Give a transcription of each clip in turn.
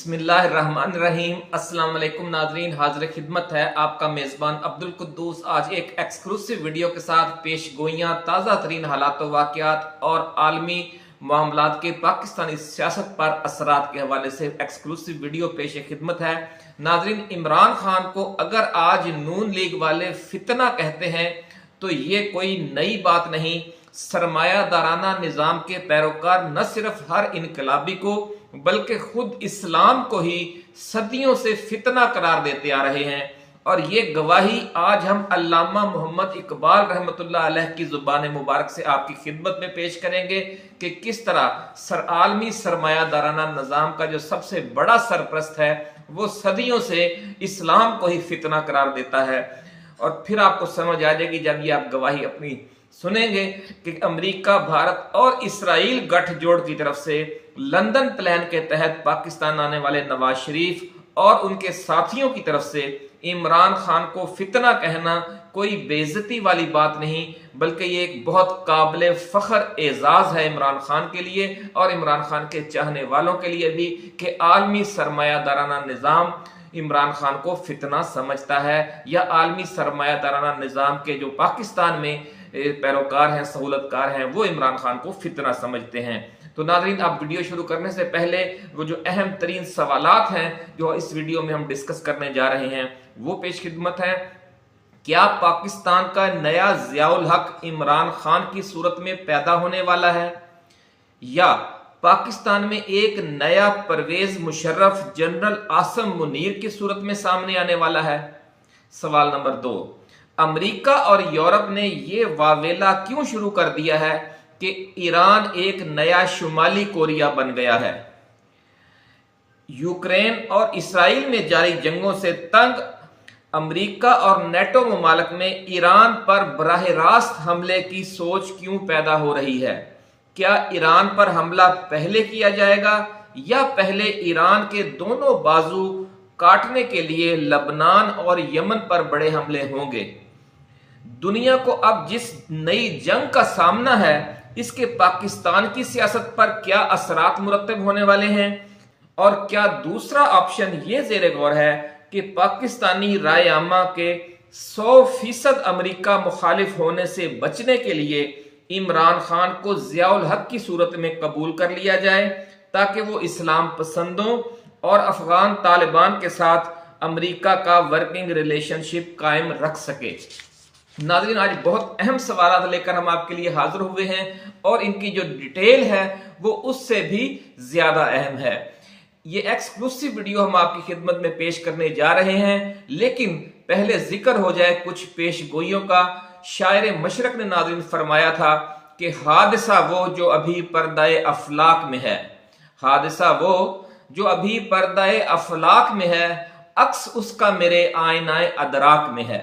बिस्मिल्लाहिर्रहमानिर्रहीम। अस्सलाम वालेकुम नाज़रीन, हाज़िर खिदमत है आपका मेज़बान अब्दुल कुद्दूस। आज एक एक्सक्लूसिव वीडियो के साथ पेश गोइयाँ ताज़ा तरीन हालात वाक़यात और आलमी मामलात के पाकिस्तानी सियासत पर असरात के हवाले से एक्सक्लूसिव वीडियो पेश खिदमत है। नाज़रीन, इमरान खान को अगर आज नून लीग वाले फितना कहते हैं तो ये कोई नई बात नहीं। सरमायादाराना निज़ाम के पैरोकार न सिर्फ हर इनकलाबी को बल्कि खुद इस्लाम को ही सदियों से फितना करार देते आ रहे हैं, और ये गवाही आज हम अल्लामा मोहम्मद इकबाल रहमतुल्लाह अलैह की जुबान मुबारक से आपकी खिदमत में पेश करेंगे कि किस तरह आलमी सरमायादाराना निज़ाम का जो सबसे बड़ा सरप्रस्त है वो सदियों से इस्लाम को ही फितना करार देता है। और फिर आपको समझ आ जाएगी जब ये आप गवाही अपनी सुनेंगे कि अमेरिका, भारत और इसराइल गठजोड़ की तरफ से लंदन प्लान के तहत पाकिस्तान आने वाले नवाज शरीफ और उनके साथियों की तरफ से इमरान खान को फितना कहना कोई बेइज्जती वाली बात नहीं, बल्कि ये एक बहुत काबिल फख्र एजाज है इमरान खान के लिए और इमरान खान के चाहने वालों के लिए भी कि आलमी सरमायादाराना निज़ाम इमरान खान को फितना समझता है, या आलमी सरमायादाराना निज़ाम के जो पाकिस्तान में पैरोकार हैं, सहूलतकार हैं, वो इमरान खान को फितना समझते हैं। तो नाज़रीन, आप वीडियो शुरू करने से पहले वो जो अहम तरीन सवालात हैं जो इस वीडियो में हम डिस्कस करने जा रहे हैं वो पेश खिदमत है। क्या पाकिस्तान का नया ज़ियाउल हक इमरान खान की सूरत में पैदा होने वाला है, या पाकिस्तान में एक नया परवेज मुशर्रफ जनरल आसम मुनीर की सूरत में सामने आने वाला है? सवाल नंबर 2, अमेरिका और यूरोप ने यह वावेला क्यों शुरू कर दिया है कि ईरान एक नया शुमाली कोरिया बन गया है? यूक्रेन और इसराइल में जारी जंगों से तंग अमेरिका और नेटो ममालिक में ईरान पर बराह रास्त हमले की सोच क्यों पैदा हो रही है? क्या ईरान पर हमला पहले किया जाएगा, या पहले ईरान के दोनों बाजू काटने के लिए लबनान और यमन पर बड़े हमले होंगे? दुनिया को अब जिस नई जंग का सामना है इसके पाकिस्तान की सियासत पर क्या असरात मुरतब होने वाले हैं? और क्या दूसरा ऑप्शन ये ज़ेरे गौर है कि पाकिस्तानी राय आमा के 100% अमेरिका मुखालिफ होने से बचने के लिए इमरान खान को ज़ियाउल हक की सूरत में कबूल कर लिया जाए ताकि वो इस्लाम पसंदों और अफगान तालिबान के साथ अमेरिका का वर्किंग रिलेशनशिप कायम रख सके? नाज़रीन, आज बहुत अहम सवाल लेकर हम आपके लिए हाजिर हुए हैं और इनकी जो डिटेल है वो उससे भी ज्यादा अहम है। ये एक्सक्लूसिव वीडियो हम आपकी खिदमत में पेश करने जा रहे हैं, लेकिन पहले जिक्र हो जाए कुछ पेश गोइयों का। शायर मशरक ने नाज़रीन फरमाया था कि हादसा वो जो अभी पर्दाए अफलाक में है, हादसा वो जो अभी पर्दाए अफलाक में है, अक्स उसका मेरे आईनाए अदराक में है।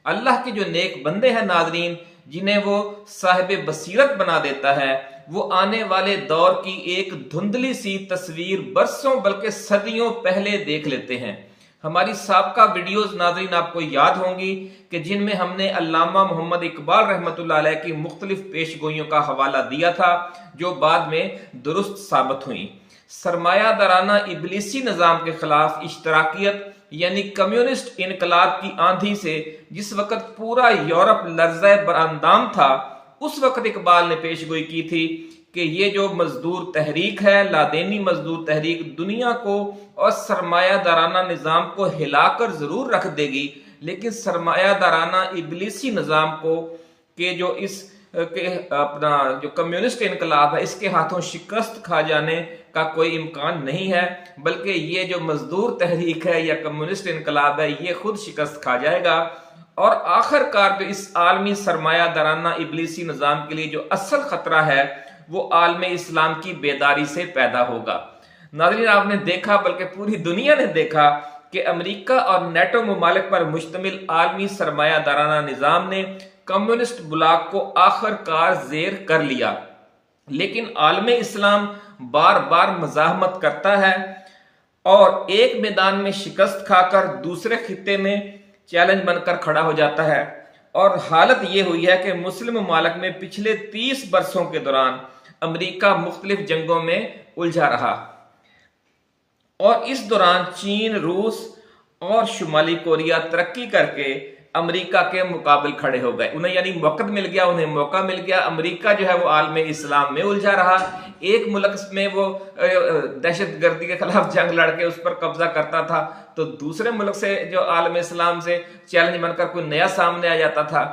अल्लाह के जो नेक बंदे हैं नाज़रीन, जिन्हें वो साहिब बसीरत बना देता है, वो आने वाले दौर की एक धुंधली सी तस्वीर बरसों बल्कि सदियों पहले देख लेते हैं। हमारी साबका वीडियोस नाज़रीन आपको याद होंगी कि जिनमें हमने अल्लामा मोहम्मद इकबाल रहमतुल्लाह अलैह की मुख्तलिफ पेशगोइयों का हवाला दिया था जो बाद में दुरुस्त साबित हुई। सरमायादाराना इबलीसी निज़ाम के खिलाफ इश्तराकियत यानी कम्युनिस्ट इनकलाब की आंधी से जिस वक्त पूरा यूरोप लर्ज़े बरअंदाम था, उस वक्त इकबाल ने पेशगोई की थी कि ये जो मजदूर तहरीक है, लादेनी मजदूर तहरीक, दुनिया को और सरमायादाराना निज़ाम को हिलाकर जरूर रख देगी, लेकिन सरमायादाराना इबलीसी निज़ाम को के जो इस के अपना जो कम्युनिस्ट इनकलाब है इसके हाथों शिकस्त खा जाने का कोई इम्कान नहीं है, बल्कि ये जो मजदूर तहरीक है या कम्युनिस्ट इनकलाब है ये खुद शिकस्त खा जाएगा। और आखिरकार जो इस आलमी सरमायादाराना इबलीसी निज़ाम के लिए जो असल खतरा है वो आलम इस्लाम की बेदारी से पैदा होगा। नाज़रीन, आपने देखा, बल्कि पूरी दुनिया ने देखा कि अमेरिका और नेटो ममालिक पर मुश्तमिल आलमी सरमायादाराना निज़ाम ने कम्युनिस्ट ब्लॉक को आखिरकार जेर कर लिया, लेकिन आलम इस्लाम बार बार मज़ाहमत करता है और एक मैदान में शिकस्त खाकर दूसरे खित्ते में चैलेंज बनकर खड़ा हो जाता है। और हालत यह हुई है कि मुस्लिम ममालिक में पिछले 30 बरसों के दौरान अमेरिका मुख्तलिफ जंगों में उलझा रहा और इस दौरान चीन, रूस और शुमाली कोरिया तरक्की करके अमेरिका के मुकाबले खड़े हो गए। उन्हें यानी वक्त मिल गया, उन्हें मौका मिल गया। अमेरिका जो है वो आलम इस्लाम में उलझा रहा। एक मुल्क में वो दहशतगर्दी के खिलाफ जंग लड़के उस पर कब्जा करता था, तो दूसरे मुल्क से जो आलम इस्लाम से चैलेंज बनकर कोई नया सामने आ जाता था।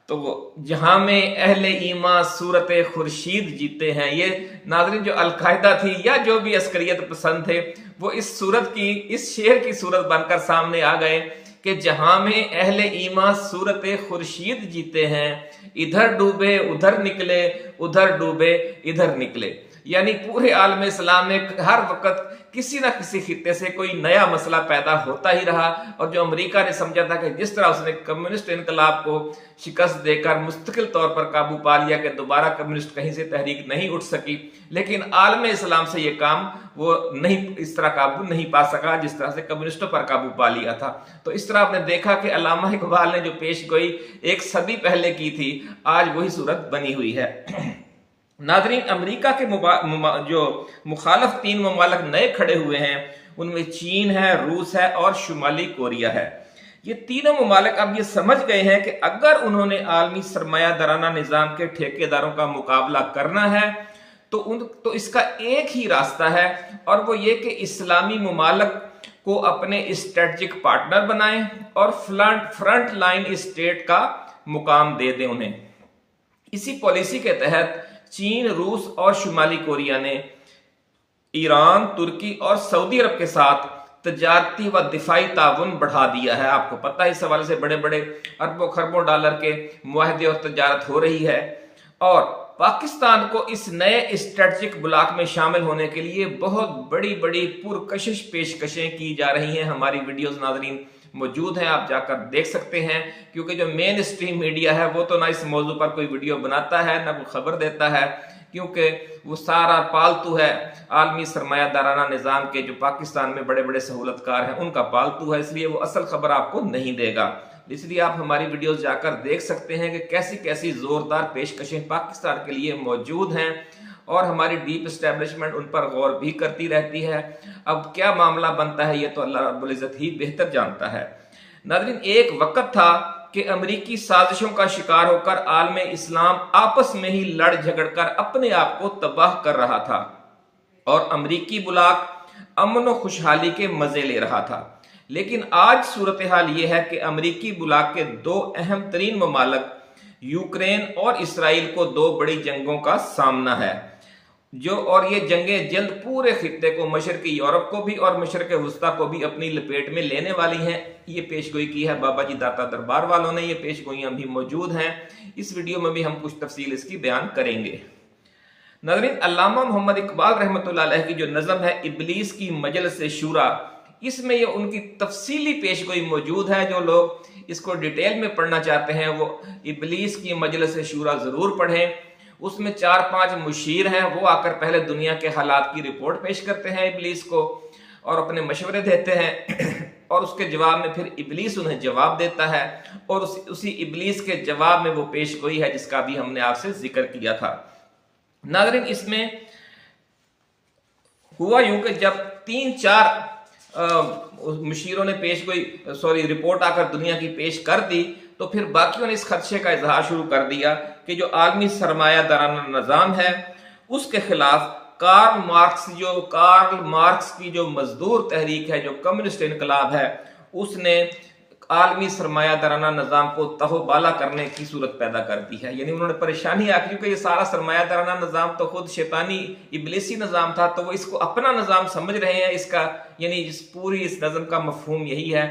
तो जहां में अहले ईमान सूरत खुर्शीद जीते हैं, ये नाज़रीन जो अलकायदा थी या जो भी अस्करियत पसंद थे, वो इस सूरत की, इस शेर की सूरत बनकर सामने आ गए कि जहां में अहले ईमान सूरत खुर्शीद जीते हैं, इधर डूबे उधर निकले, उधर डूबे इधर निकले। यानी पूरे आलम इस्लाम में हर वक्त किसी ना किसी खित्ते से कोई नया मसला पैदा होता ही रहा। और जो अमेरिका ने समझा था कि जिस तरह उसने कम्युनिस्ट इनकलाब को शिकस्त देकर मुस्तकिल तौर पर काबू पा लिया कि दोबारा कम्युनिस्ट कहीं से तहरीक नहीं उठ सकी, लेकिन आलम इस्लाम से ये काम वो नहीं, इस तरह काबू नहीं पा सका जिस तरह से कम्युनिस्टों पर काबू पा लिया था। तो इस तरह आपने देखा कि अल्लामा इकबाल ने जो पेश गोई एक सदी पहले की थी, आज वही सूरत बनी हुई है। नाज़रीन, अमेरिका के जो मुखालफ 3 ममालिक नए खड़े हुए हैं, उनमें चीन है, रूस है और शुमाली कोरिया है। ये तीनों ममालिक अब ये समझ गए हैं कि अगर उन्होंने आलमी सरमायादाराना निज़ाम के ठेकेदारों का मुकाबला करना है तो इसका एक ही रास्ता है, और वो ये कि इस्लामी ममालिक को अपने स्ट्रेटजिक पार्टनर बनाएं और फ्रंट लाइन स्टेट का मुकाम दे दें उन्हें। इसी पॉलिसी के तहत चीन, रूस और शुमाली कोरिया ने ईरान, तुर्की और सऊदी अरब के साथ तजारती व दिफाई ताउन बढ़ा दिया है। आपको पता है इस हवाले से बड़े बड़े अरबों खरबों डॉलर के मुआहदे और तजारत हो रही है। और पाकिस्तान को इस नए स्ट्रेटजिक ब्लॉक में शामिल होने के लिए बहुत बड़ी बड़ी पुरकशिश पेशकशें की जा रही हैं। हमारी वीडियोस नाज़रीन मौजूद हैं, आप जाकर देख सकते हैं, क्योंकि जो मेन स्ट्रीम मीडिया है वो तो ना इस मौजू पर कोई वीडियो बनाता है ना कोई खबर देता है, क्योंकि वो सारा पालतू है आलमी सरमायादाराना निज़ाम के जो पाकिस्तान में बड़े बड़े सहूलतकार हैं उनका पालतू है, इसलिए वो असल खबर आपको नहीं देगा। इसलिए आप हमारी वीडियोस जाकर देख सकते हैं कि कैसी कैसी जोरदार पेशकशें पाकिस्तान के लिए मौजूद हैं, और हमारी डीप एस्टेब्लिशमेंट उन पर गौर भी करती रहती है। अब क्या मामला बनता है ये तो अल्लाह रब्बुल इज्जत ही बेहतर जानता है। नाज़रीन, एक वक्त था कि अमेरिकी साजिशों का शिकार होकर आलम इस्लाम आपस में ही लड़ झगड़ कर अपने आप को तबाह कर रहा था, और अमेरिकी बुलाक अमन व खुशहाली के मजे ले रहा था। लेकिन आज सूरत हाल ये है कि अमेरिकी बुलाक के 2 अहम तरीन ममालिक यूक्रेन और इसराइल को 2 बड़ी जंगों का सामना है, और ये जंगें जल्द पूरे खित्ते को, मशरकी यूरोप को भी और मशरक वस्ता को भी अपनी लपेट में लेने वाली हैं। ये पेशगोई की है बाबा जी दाता दरबार वालों ने, ये पेशगोइयां भी मौजूद हैं। इस वीडियो में भी हम कुछ तफसील इसकी बयान करेंगे। नाज़रीन, अल्लामा मोहम्मद इकबाल रहमतुल्लाह अलैह की जो नज़म है इबलीस की मजलिस शूरा, इसमें ये उनकी तफसीली पेशगोई मौजूद है। जो लोग इसको डिटेल में पढ़ना चाहते हैं वो इबलीस की मजलिस शूरा जरूर पढ़ें। उसमें 4-5 मुशीर हैं, वो आकर पहले दुनिया के हालात की रिपोर्ट पेश करते हैं इबलीस को और अपने मशवरे देते हैं, और उसके जवाब में फिर इबलीस उन्हें जवाब देता है, और उसी इबलीस के जवाब में वो पेशगोई है जिसका भी हमने आपसे जिक्र किया था। नाज़रीन, इसमें हुआ यूं कि जब 3-4 मुशीरों ने रिपोर्ट आकर दुनिया की पेश कर दी, तो फिर बाकियों ने इस खदशे का इजहार शुरू कर दिया कि जो आलमी सरमायादाराना निज़ाम है उसके खिलाफ कार्ल मार्क्स की जो मजदूर तहरीक है, जो कम्युनिस्ट इनकलाब है, उसने आलमी सरमायादाराना निज़ाम को तहोबाला करने की सूरत पैदा कर दी है। यानी उन्होंने परेशानी आकी, क्योंकि ये सारा सरमायादाराना निज़ाम तो खुद शैतानी इबलीसी निज़ाम था, तो वो इसको अपना निज़ाम समझ रहे हैं। इसका यानी इस नज़म का मफहूम यही है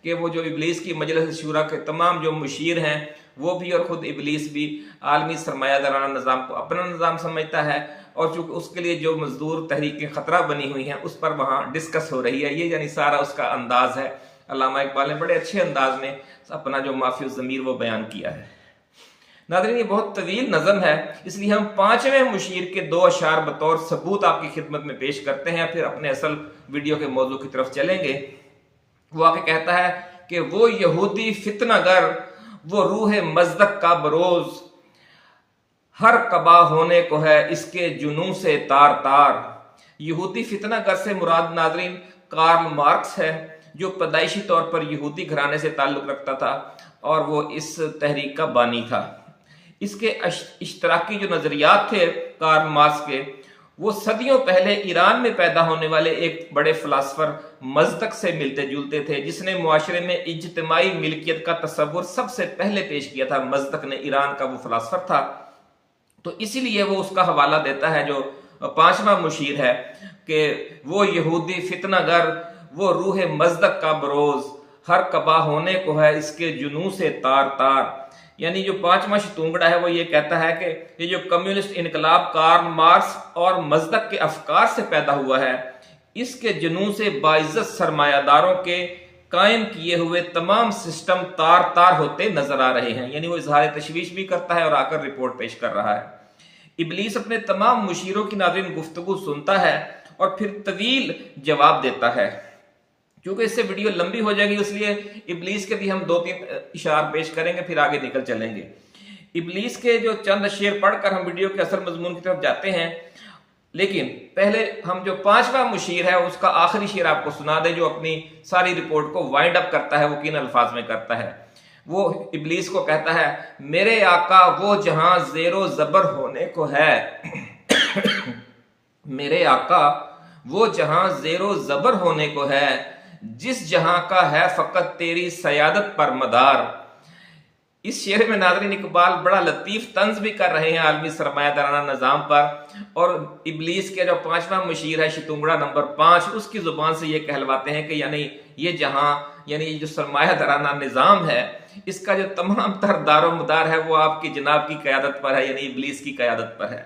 कि वो जो इबलीस की मजलिस शूरा के तमाम जो मुशीर हैं वो भी और खुद इबलीस भी आलमी सरमायादाराना निज़ाम को अपना निज़ाम समझता है, और चूंकि उसके लिए जो मजदूर तहरीकें खतरा बनी हुई हैं उस पर वहाँ डिस्कस हो रही है। ये यानी सारा उसका अंदाज है। अल्लामा इकबाल ने बड़े अच्छे अंदाज में अपना जो माफी ज़मीर वो बयान किया है। नाज़रीन, ये बहुत तवील नज़म है, इसलिए हम 5वें मुशीर के 2 अशार बतौर सबूत आपकी खिदमत में पेश करते हैं, फिर अपने असल वीडियो के मौजू की तरफ चलेंगे। वो आके कहता है कि वो यहूदी फितनागर, वो रूह मज़दक का बरोज, हर कबा होने को है इसके जुनून से तार तार। यहूदी फितनागर से मुराद नाज़रीन कार्ल मार्क्स है, जो पैदाइशी तौर पर यहूदी घराने से ताल्लुक रखता था और वो इस तहरीक का बानी था। इसके इश्तराकी जो नजरियात थे कार्ल मार्क्स के, वो सदियों पहले ईरान में पैदा होने वाले एक बड़े फिलासफर मज़दक से मिलते जुलते थे, जिसने मुआशरे में इज्तिमाई मिल्कियत का तस्वुर सबसे पहले पेश किया था। मज़दक ने, ईरान का वो फिलासफर था। तो इसीलिए वो उसका हवाला देता है जो 5वां मुशीर है कि वो यहूदी फितनागर, वो रूह मज़दक का बरोज, हर कबा होने को है इसके जुनू से तार तार। यानी जो 5वां शतूंगड़ा है वो ये कहता है कि ये जो कम्युनिस्ट इनकलाब कार्ल मार्क्स और मज़दक के अफकार से पैदा हुआ है, इसके जुनू से बाइज्जत सरमायादारों के कायम किए हुए तमाम सिस्टम तार तार होते नजर आ रहे हैं। यानी वो इजहार तशवीश भी करता है और आकर रिपोर्ट पेश कर रहा है। इब्लीस अपने तमाम मुशीरों की नाज़रीन गुफ्तगू सुनता है और फिर तवील जवाब देता है। क्योंकि इससे वीडियो लंबी हो जाएगी, इसलिए इब्लीस के भी हम 2-3 इशार पेश करेंगे, फिर आगे निकल चलेंगे। इब्लीस के जो चंद शेर पढ़कर हम वीडियो के असल मजमून की तरफ जाते हैं, लेकिन पहले हम जो 5वां मुशीर है उसका आखिरी शेर आपको सुना दे, जो अपनी सारी रिपोर्ट को वाइंड अप करता है। वो किन अल्फाज में करता है? वो इब्लीस को कहता है, मेरे आका वो जहां जेरो जबर होने को है मेरे आका वो जहां जेरो जबर होने को है, जिस जहां का है फकत तेरी सयादत पर मदार। इस शेर में नाज़रीन इकबाल बड़ा लतीफ तंज भी कर रहे हैं आलमी सरमायादाराना निज़ाम पर, और इब्लीस के जो 5वां मुशीर है शतूंगड़ा नंबर 5, उसकी जुबान से ये कहलवाते हैं कि यानी ये जहां, यानी ये जो सरमायादाराना निज़ाम है, इसका जो तमाम तर दारो मदार है वो आपकी जनाब की क़यादत पर है, यानी इब्लीस की क़यादत पर है।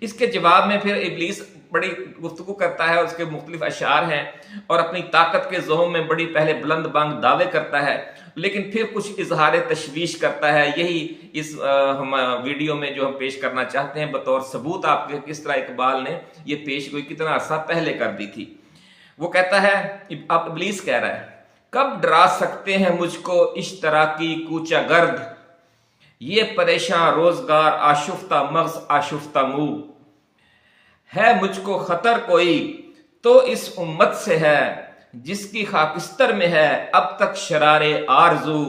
इसके जवाब में फिर इब्लीस बड़ी गुफ्तगू करता है, उसके मुख्तलिफ अशार हैं और अपनी ताकत के ज़ोम में बड़ी पहले बुलंद बांग दावे करता है, लेकिन फिर कुछ इजहार तशवीश करता है। यही इस हम वीडियो में जो हम पेश करना चाहते हैं बतौर सबूत आपके, किस तरह इकबाल ने ये पेश गोई कितना अरसा पहले कर दी थी। वो कहता है, अब इब्लीस कह रहा है, कब डरा सकते हैं मुझको इस तरह की कूचा गर्द, ये परेशान रोजगार आशुफ्ता मग़ज़ आशुफ्ता मुंह, है मुझको खतर कोई तो इस उम्मत से है, जिसकी खाकिस्तर में है अब तक शरारे आरजू,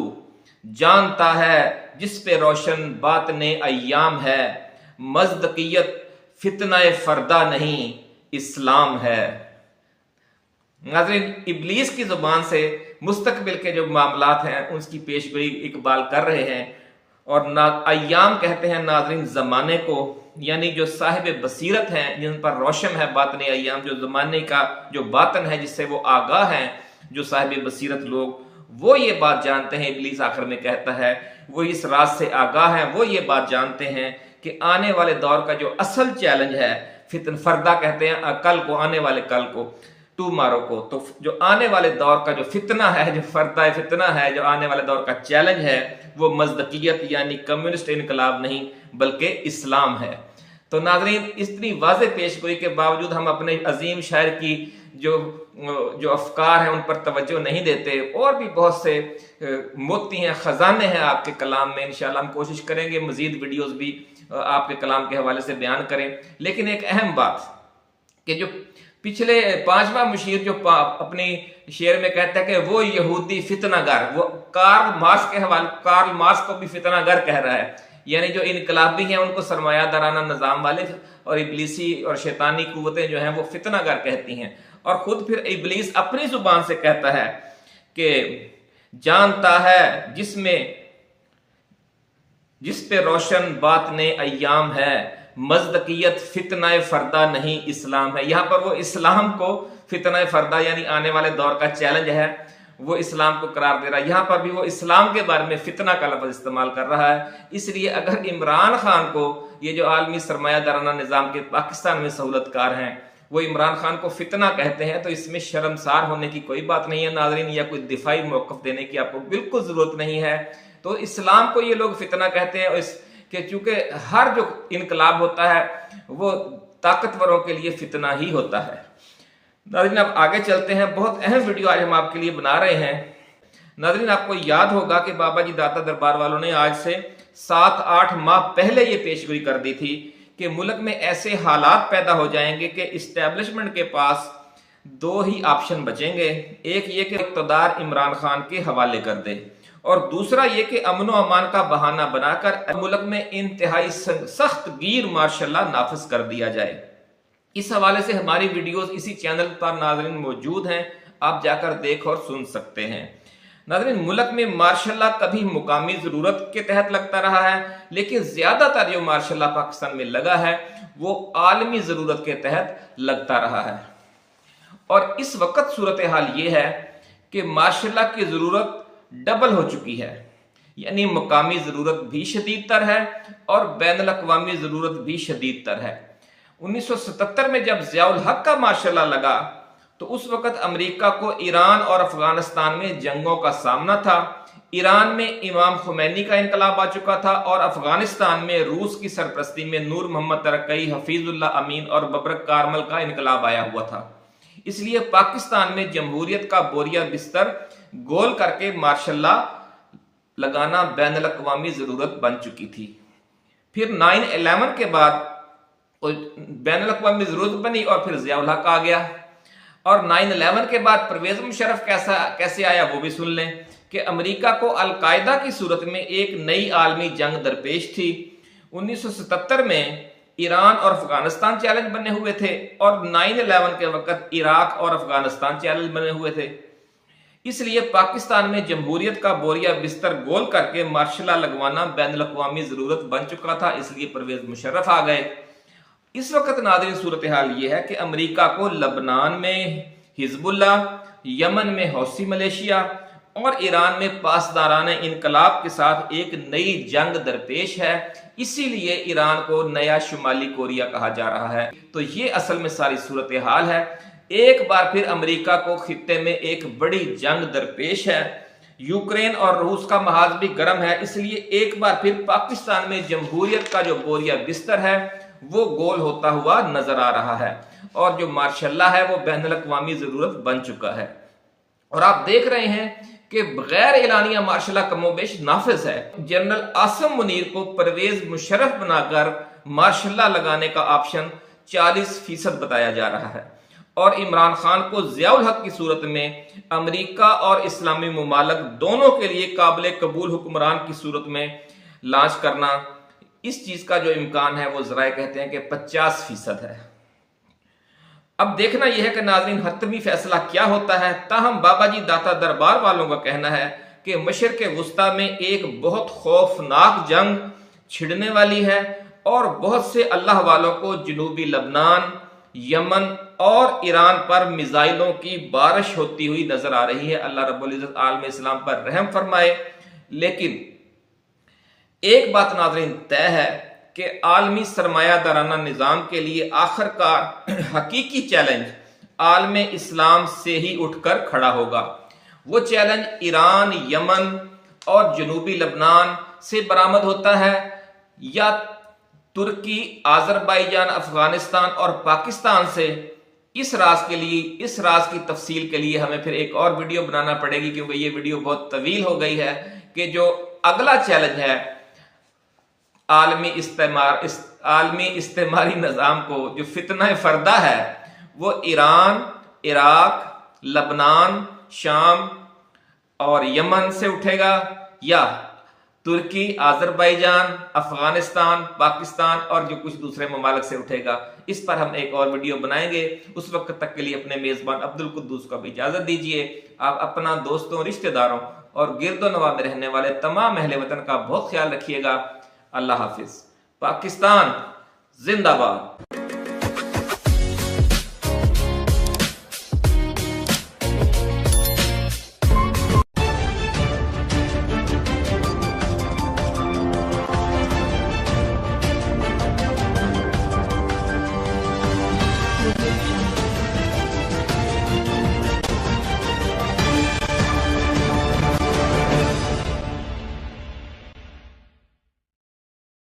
जानता है जिस पे रोशन बात ने अय्याम है, मज़दकियत फितनाए फरदा नहीं इस्लाम है। नाज़रीन इब्लीस की जुबान से मुस्तकबिल के जो मामलात हैं उसकी पेशगोई इकबाल कर रहे हैं, और अय्याम कहते हैं नाज़रीन ज़माने को, यानी जो साहिब बसीरत हैं, जिन पर रोशन है बातन अय्याम, जो ज़माने का जो बातन है जिससे वो आगाह हैं, जो साहिब बसीरत लोग, वो ये बात जानते हैं। इब्लीस आखिर में कहता है वो इस राज से आगाह हैं, वो ये बात जानते हैं कि आने वाले दौर का जो असल चैलेंज है, फितन फरदा कहते हैं कल को, आने वाले कल को, टूमारो को, तो जो आने वाले दौर का जो फितना है, जो फरदा फितना है, जो आने वाले दौर का चैलेंज है, वो मज़दकियत यानी कम्युनिस्ट इनकलाब नहीं बल्कि इस्लाम है। तो नाज़रीन इतनी वाज़े पेशगोई के बावजूद हम अपने अजीम शायर की जो अफकार हैं उन पर तवज्जो नहीं देते। और भी बहुत से मोती हैं, ख़जाने हैं आपके कलाम में। इंशाअल्लाह हम कोशिश करेंगे मज़ीद वीडियोज़ भी आपके कलाम के हवाले से बयान करें। लेकिन एक अहम बात कि जो पिछले 5वां मुशीर जो अपनी शेर में कहता है कि वो यहूदी फितनागर, वो कार्ल मार्क्स के हवाले, कार्ल मार्क्स को भी फितनागर कह रहा है, यानी जो इनकलाबी हैं उनको सरमायादाराना निज़ाम वाले और इब्लीसी और शैतानी कुव्वतें जो हैं वो फितनागर कहती हैं। और खुद फिर इब्लीस अपनी जुबान से कहता है कि जानता है जिस पे रोशन बात ने अय्याम है, मज़दकियत फितनाए फरदा नहीं इस्लाम है। यहाँ पर वो इस्लाम को फितनाए फरदा यानी आने वाले दौर का चैलेंज है, वो इस्लाम को करार दे रहा है। यहाँ पर भी वो इस्लाम के बारे में फितना का लफ्ज़ इस्तेमाल कर रहा है। इसलिए अगर इमरान खान को, ये जो आलमी सरमायादाराना निज़ाम के पाकिस्तान में सहूलतकार हैं, वो इमरान खान को फितना कहते हैं, तो इसमें शर्मसार होने की कोई बात नहीं है नाज़रीन, या कोई दिफाई मौक़िफ़ देने की आपको बिल्कुल ज़रूरत नहीं है। तो इस्लाम को ये लोग फितना कहते हैं कि चूंकि हर जो इनकलाब होता है वो ताकतवरों के लिए फितना ही होता है। नाज़रीन अब आगे चलते हैं, बहुत अहम वीडियो आज हम आपके लिए बना रहे हैं। नाज़रीन आपको याद होगा कि बाबा जी दाता दरबार वालों ने आज से 7-8 माह पहले ये पेशगोई कर दी थी कि मुल्क में ऐसे हालात पैदा हो जाएंगे कि इस्टेब्लिशमेंट के पास दो ही ऑप्शन बचेंगे, एक ये कि इक़्तिदार इमरान खान के हवाले कर दे, और दूसरा ये कि अमन व अमान का बहाना बनाकर मुल्क में इंतहाई सख्त गिर मार्शल नाफिज कर दिया जाए। इस हवाले से हमारी वीडियोस इसी चैनल पर नाज़रीन मौजूद हैं, आप जाकर देख और सुन सकते हैं। नाज़रीन, मुल्क में मार्शल कभी मुकामी ज़रूरत के तहत लगता रहा है, लेकिन ज़्यादातर जो मार्शल पाकिस्तान में लगा है वो आलमी ज़रूरत के तहत लगता रहा है। और इस वक्त सूरत हाल ये है कि मार्शल की ज़रूरत डबल हो चुकी है, यानी मुकामी ज़रूरत भी शदीद तर है और बैनुल अक़वामी ज़रूरत भी शदीद तर है। 1977 में जब ज़ियाउल हक का मार्शल लगा तो उस वक्त अमेरिका को ईरान और अफगानिस्तान में जंगों का सामना था। ईरान में इमाम खुमैनी का इनकलाब आ चुका था और अफगानिस्तान में रूस की सरपरस्ती में नूर मोहम्मद तरक्की, हफीजुल्लाह अमीन और बबरक कारमल का इनकलाब आया हुआ था। इसलिए पाकिस्तान में जमहूरियत का बोरिया बिस्तर गोल करके मार्शल लगाना बैनुल अक़वामी ज़रूरत बन चुकी थी। फिर 9/11 के बाद बैनुल अक़वामी ज़रूरत बनी और फिर ज़ियाउल हक आ गया। और 9/11 के बाद परवेज़ मुशर्रफ कैसे आया वो भी सुन लें कि अमेरिका को अलकायदा की सूरत में एक नई आलमी जंग दरपेश थी। 1977 में ईरान और अफगानिस्तान चैलेंज बने हुए थे और 9/11 के वक्त इराक और अफगानिस्तान चैलेंज बने हुए थे। इसलिए पाकिस्तान में जमहूरियत का बोरिया बिस्तर गोल करके मार्शल लगवाना बैनुल अक़वामी ज़रूरत बन चुका था, इसलिए परवेज़ मुशर्रफ आ गए। इस वक्त नाज़रीन सूरत हाल ये है कि अमेरिका को लबनान में हिजबुल्लाह, यमन में हौसी मलेशिया और ईरान में पासदाराने इनकलाब के साथ एक नई जंग दरपेश है। इसीलिए ईरान को नया शुमाली कोरिया कहा जा रहा है। तो ये असल में सारी सूरत हाल है। एक बार फिर अमेरिका को खित्ते में एक बड़ी जंग दरपेश है। यूक्रेन और रूस का महाज भी गर्म है, इसलिए एक बार फिर पाकिस्तान में जमहूरियत का जो बोरिया बिस्तर है वो गोल होता हुआ नजर आ रहा है और जो मार्शल है वो बैनुल अक़वामी ज़रूरत बन चुका है। और आप देख रहे हैं कि बगैर एलानिया मार्शल कमोबेश नाफिज है। जनरल आसिम मुनीर को परवेज मुशर्रफ बनाकर मार्शल लगाने का ऑप्शन 40% बताया जा रहा है और इमरान खान को ज़ियाउल हक की सूरत में अमेरिका और इस्लामी मुमालिक दोनों के लिए काबिल कबूल हुक्मरान की सूरत में लॉन्च करना, इस चीज का जो इम्कान है वो ज़राए कहते हैं कि 50% है। अब देखना यह है कि नाज़रीन हतमी फैसला क्या होता है। ताहम बाबा जी दाता दरबार वालों का कहना है कि मशरिक़ वुस्ता में एक बहुत खौफनाक जंग छिड़ने वाली है और बहुत से अल्लाह वालों को जनूबी लबनान, यमन और ईरान पर मिसाइलों की बारिश होती हुई नजर आ रही है। अल्लाह रब्बुल इज़्ज़त आलम इस्लाम पर रहम फरमाए। लेकिन एक बात नाज़रीन तय है कि आलमी सरमायादाराना निज़ाम के लिए आखिरकार हकीकी चैलेंज आलम इस्लाम से ही उठकर खड़ा होगा। वो चैलेंज ईरान, यमन और जनूबी लबनान से बरामद होता है या तुर्की, आज़रबाईजान, अफगानिस्तान और पाकिस्तान से। इस राज की तफसील के लिए हमें फिर एक और वीडियो बनाना पड़ेगी, क्योंकि ये वीडियो बहुत तवील हो गई है। कि जो अगला चैलेंज है आलमी इस्तेमारी निज़ाम को, जो फितना फरदा है, वो ईरान, इराक, लबनान, शाम और यमन से उठेगा या तुर्की, आज़रबाईजान, अफगानिस्तान, पाकिस्तान और जो कुछ दूसरे ममालिक से उठेगा। इस पर हम एक और वीडियो बनाएंगे। उस वक्त तक के लिए अपने मेज़बान अब्दुल कुद्दूस को भी इजाज़त दीजिए। आप अपना, दोस्तों, रिश्तेदारों और गिरदो नवा में रहने वाले तमाम अहले वतन का बहुत ख्याल रखिएगा। अल्लाह हाफिज। पाकिस्तान जिंदाबाद।